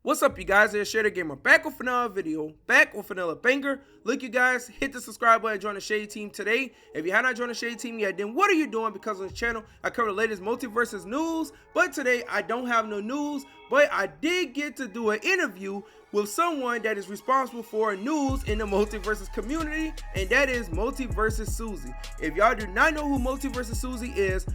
What's up, you guys? It's Shader Gamer back with another video, back with another banger. Look, you guys, hit the subscribe button, join the Shade Team today. If you have not joined the Shade Team yet, then what are you doing? Because on this channel, I cover the latest Multiversus news, but today I don't have no news, but I did get to do an interview with someone that is responsible for news in the Multiversus community, and that is MultiverSusie. If y'all do not know who MultiverSusie is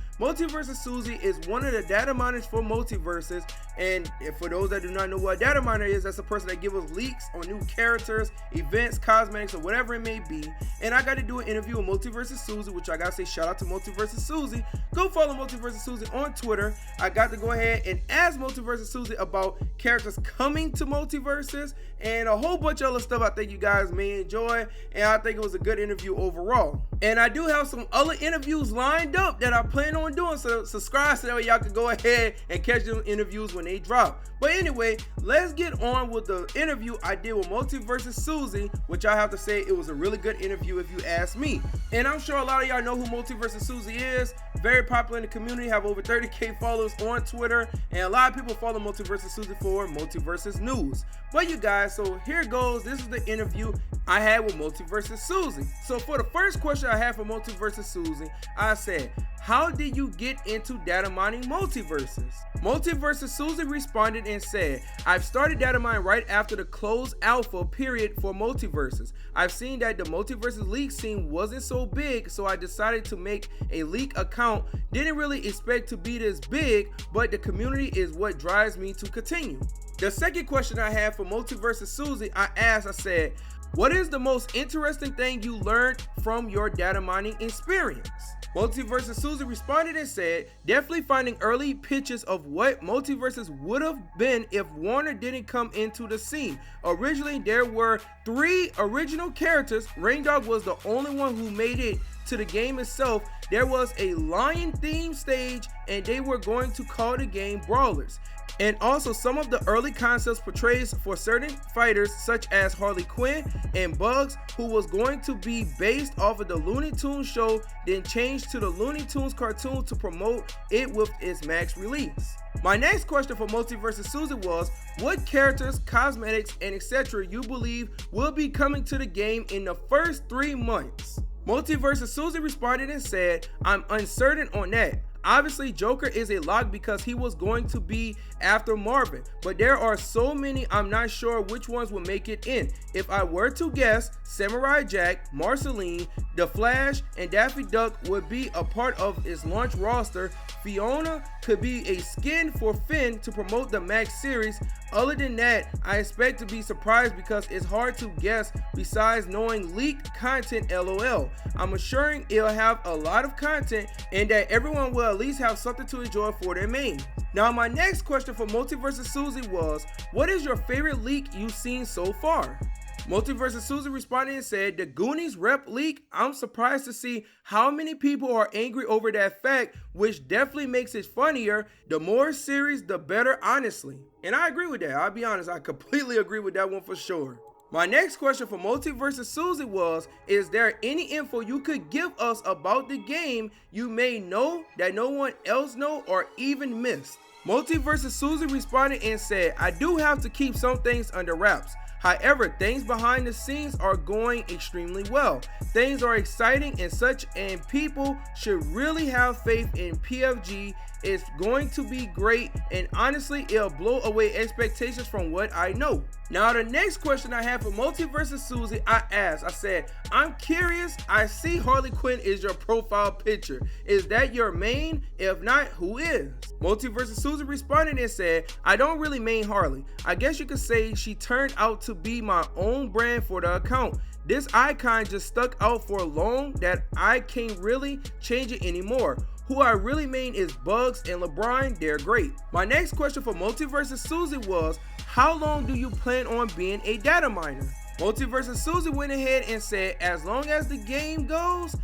one of the data miners for Multiversus. And for those that do not know what a data miner is, that's a person that gives us leaks on new characters, events, cosmetics, or whatever it may be. And I got to do an interview with MultiverSusie, which I got to say shout out to MultiverSusie. Go follow MultiverSusie on Twitter. I got to go ahead and ask MultiverSusie about characters coming to Multiversus and a whole bunch of other stuff I think you guys may enjoy. And I think it was a good interview overall. And I do have some other interviews lined up that I plan on doing, so subscribe so that way y'all can go ahead and catch them interviews when they drop. But anyway, let's get on with the interview I did with MultiverSusie, which I have to say it was a really good interview if you ask me. And I'm sure a lot of y'all know who MultiverSusie is. Very popular in the community, have over 30k followers on Twitter, and a lot of people follow MultiverSusie for Multiversus news. But you guys, so here goes. This is the interview I had with MultiverSusie. So for the first question I had for MultiverSusie, I said, how did you get into data mining multiverses? MultiverSusie responded and said, I've started data mining right after the closed alpha period for multiverses. I've seen that the multiverses leak scene wasn't so big, so I decided to make a leak account. Didn't really expect to be this big, but the community is what drives me to continue. The second question I had for MultiverSusie, I said, what is the most interesting thing you learned from your data mining experience? MultiverSusie responded and said, definitely finding early pitches of what Multiversus would have been if Warner didn't come into the scene. Originally, there were 3 original characters. Raindog was the only one who made it to the game itself. There was a lion themed stage, and they were going to call the game Brawlers. And also some of the early concepts portrays for certain fighters such as Harley Quinn and Bugs, who was going to be based off of the Looney Tunes show, then changed to the Looney Tunes cartoon to promote it with its max release. My next question for MultiverSusie was, what characters, cosmetics, and etc. you believe will be coming to the game in the first 3 months? MultiverSusie responded and said, I'm uncertain on that. Obviously, Joker is a lock because he was going to be after Marvin, but there are so many I'm not sure which ones will make it in. If I were to guess, Samurai Jack, Marceline, The Flash, and Daffy Duck would be a part of its launch roster. Fiona could be a skin for Finn to promote the Max series. Other than that, I expect to be surprised because it's hard to guess besides knowing leaked content LOL. I'm assuring it'll have a lot of content and that everyone will at least have something to enjoy for their main. Now my next question for MultiverSusie was, what is your favorite leak you've seen so far? MultiverSusie responded and said, the Goonies rep leak, I'm surprised to see how many people are angry over that fact, which definitely makes it funnier. The more series, the better, honestly. And I agree with that. I'll be honest, I completely agree with that one for sure. My next question for MultiverSusie was, is there any info you could give us about the game you may know that no one else know or even missed? MultiverSusie responded and said, I do have to keep some things under wraps. However, things behind the scenes are going extremely well. Things are exciting and such, and people should really have faith in PFG. It's going to be great, and honestly, it'll blow away expectations from what I know. Now, the next question I have for MultiverSusie, I said, I'm curious, I see Harley Quinn is your profile picture. Is that your main? If not, who is? MultiverSusie responded and said, I don't really main Harley. I guess you could say she turned out to be my own brand for the account. This icon just stuck out for long that I can't really change it anymore. Who I really main is Bugs and LeBron, they're great. My next question for MultiverSusie was, how long do you plan on being a data miner? MultiverSusie went ahead and said, as long as the game goes.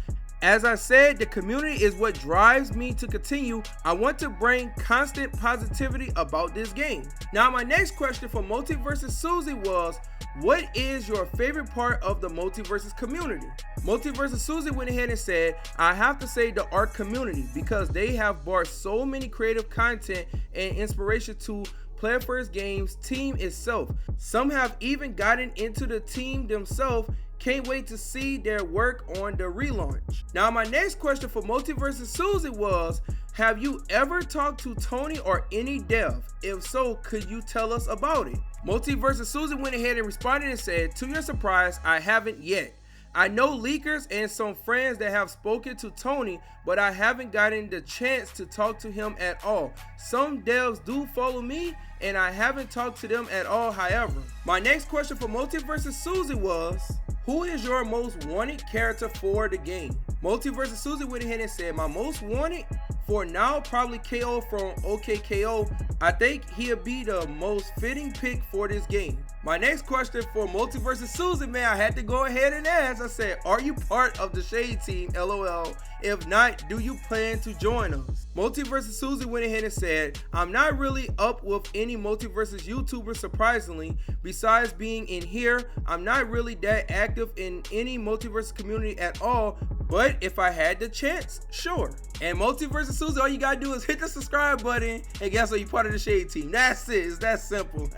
As I said, the community is what drives me to continue. I want to bring constant positivity about this game. Now my next question for MultiverSusie was, what is your favorite part of the Multiversus community? MultiverSusie went ahead and said, I have to say the art community because they have brought so many creative content and inspiration to Player First Games team itself. Some have even gotten into the team themselves. Can't wait to see their work on the relaunch. Now my next question for MultiverSusie was, have you ever talked to Tony or any dev? If so, could you tell us about it? MultiverSusie went ahead and responded and said, to your surprise, I haven't yet. I know leakers and some friends that have spoken to Tony, but I haven't gotten the chance to talk to him at all. Some devs do follow me and I haven't talked to them at all. However, my next question for MultiverSusie was, who is your most wanted character for the game? MultiverSusie went ahead and said, my most wanted for now probably KO from OKKO. I think he'll be the most fitting pick for this game. My next question for MultiverSusie, man, I had to go ahead and ask. I said, are you part of the Shade Team? LOL. If not, do you plan to join us? MultiverSusie went ahead and said, I'm not really up with any Multiversus YouTubers, surprisingly. Besides being in here, I'm not really that active in any Multiversus community at all, but if I had the chance, sure. And MultiverSusie, all you gotta do is hit the subscribe button, and guess what? You're part of the Shade Team. That's it. It's that simple.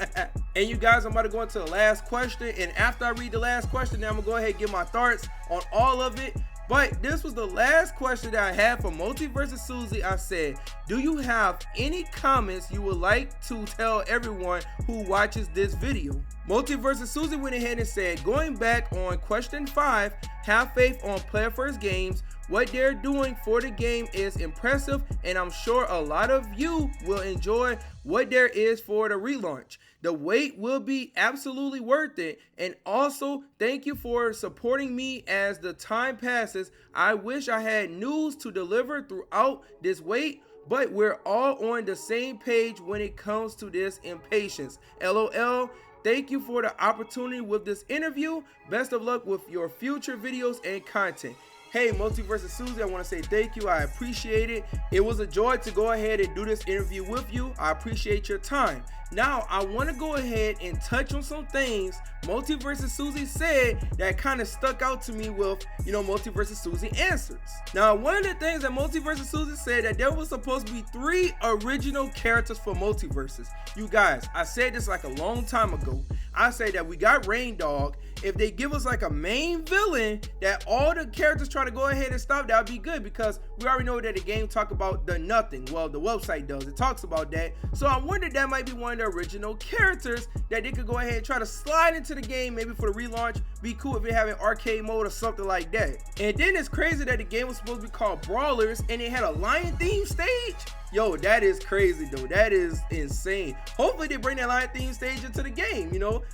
And you guys, I'm about to go into the last question, and after I read the last question, then I'm gonna go ahead and give my thoughts on all of it. But this was the last question that I had for MultiverSusie. I said, do you have any comments you would like to tell everyone who watches this video? MultiverSusie went ahead and said, going back on question 5, have faith on Player First Games. What they're doing for the game is impressive, and I'm sure a lot of you will enjoy what there is for the relaunch. The wait will be absolutely worth it, and also thank you for supporting me as the time passes. I wish I had news to deliver throughout this wait, but we're all on the same page when it comes to this impatience. LOL. Thank you for the opportunity with this interview. Best of luck with your future videos and content. Hey, MultiverSusie, I want to say thank you. I appreciate it. It was a joy to go ahead and do this interview with you. I appreciate your time. Now, I want to go ahead and touch on some things MultiverSusie said that kind of stuck out to me with, MultiverSusie answers. Now, one of the things that MultiverSusie said that there was supposed to be 3 original characters for Multiversus. You guys, I said this like a long time ago. I say that we got Rain Dog. If they give us like a main villain that all the characters try to go ahead and stop, that would be good, because we already know that the game talk about the nothing. Well, the website does. It talks about that. So I wondered that might be one of the original characters that they could go ahead and try to slide into the game, maybe for the relaunch. Be cool if they have an arcade mode or something like that. And then it's crazy that the game was supposed to be called Brawlers and it had a lion theme stage. Yo, that is crazy though. That is insane. Hopefully they bring that lion theme stage into the game.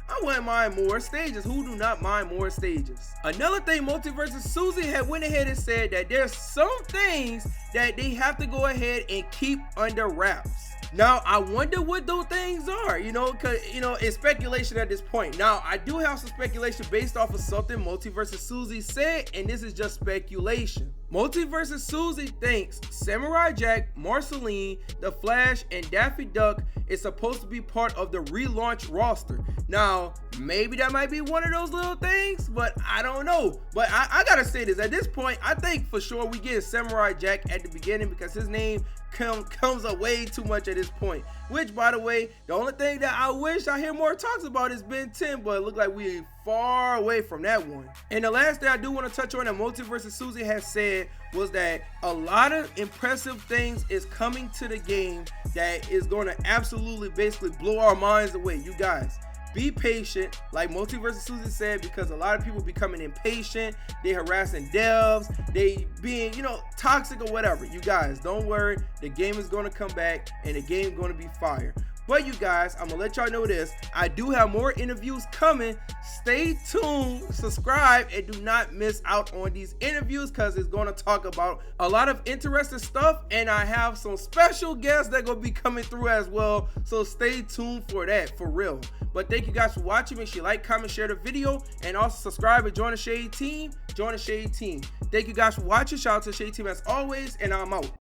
I wouldn't mind more stages. Who do not mind more stages? Another thing, MultiverSusie had went ahead and said that there's some things that they have to go ahead and keep under wraps. Now, I wonder what those things are, because, it's speculation at this point. Now, I do have some speculation based off of something MultiverSusie said, and this is just speculation. MultiverSusie thinks Samurai Jack, Marceline, The Flash, and Daffy Duck is supposed to be part of the relaunch roster. Now, maybe that might be one of those little things, but I don't know. But I gotta say this, at this point, I think for sure we get Samurai Jack at the beginning, because his name comes up way too much at this point. Which, by the way, the only thing that I wish I hear more talks about is Ben 10, but it looks like we far away from that one. And the last thing I do want to touch on that MultiverSusie has said was that a lot of impressive things is coming to the game that is going to absolutely basically blow our minds away. You guys, be patient, like MultiverSusie said, because a lot of people becoming impatient. They harassing devs, they being, toxic or whatever. You guys, don't worry. The game is going to come back and the game is going to be fire. But you guys, I'm gonna let y'all know this. I do have more interviews coming. Stay tuned, subscribe, and do not miss out on these interviews, because it's gonna talk about a lot of interesting stuff, and I have some special guests that gonna be coming through as well. So stay tuned for that, for real. But thank you guys for watching. Make sure you like, comment, share the video, and also subscribe and join the Shade Team. Join the Shade Team. Thank you guys for watching. Shout out to the Shade Team as always, and I'm out.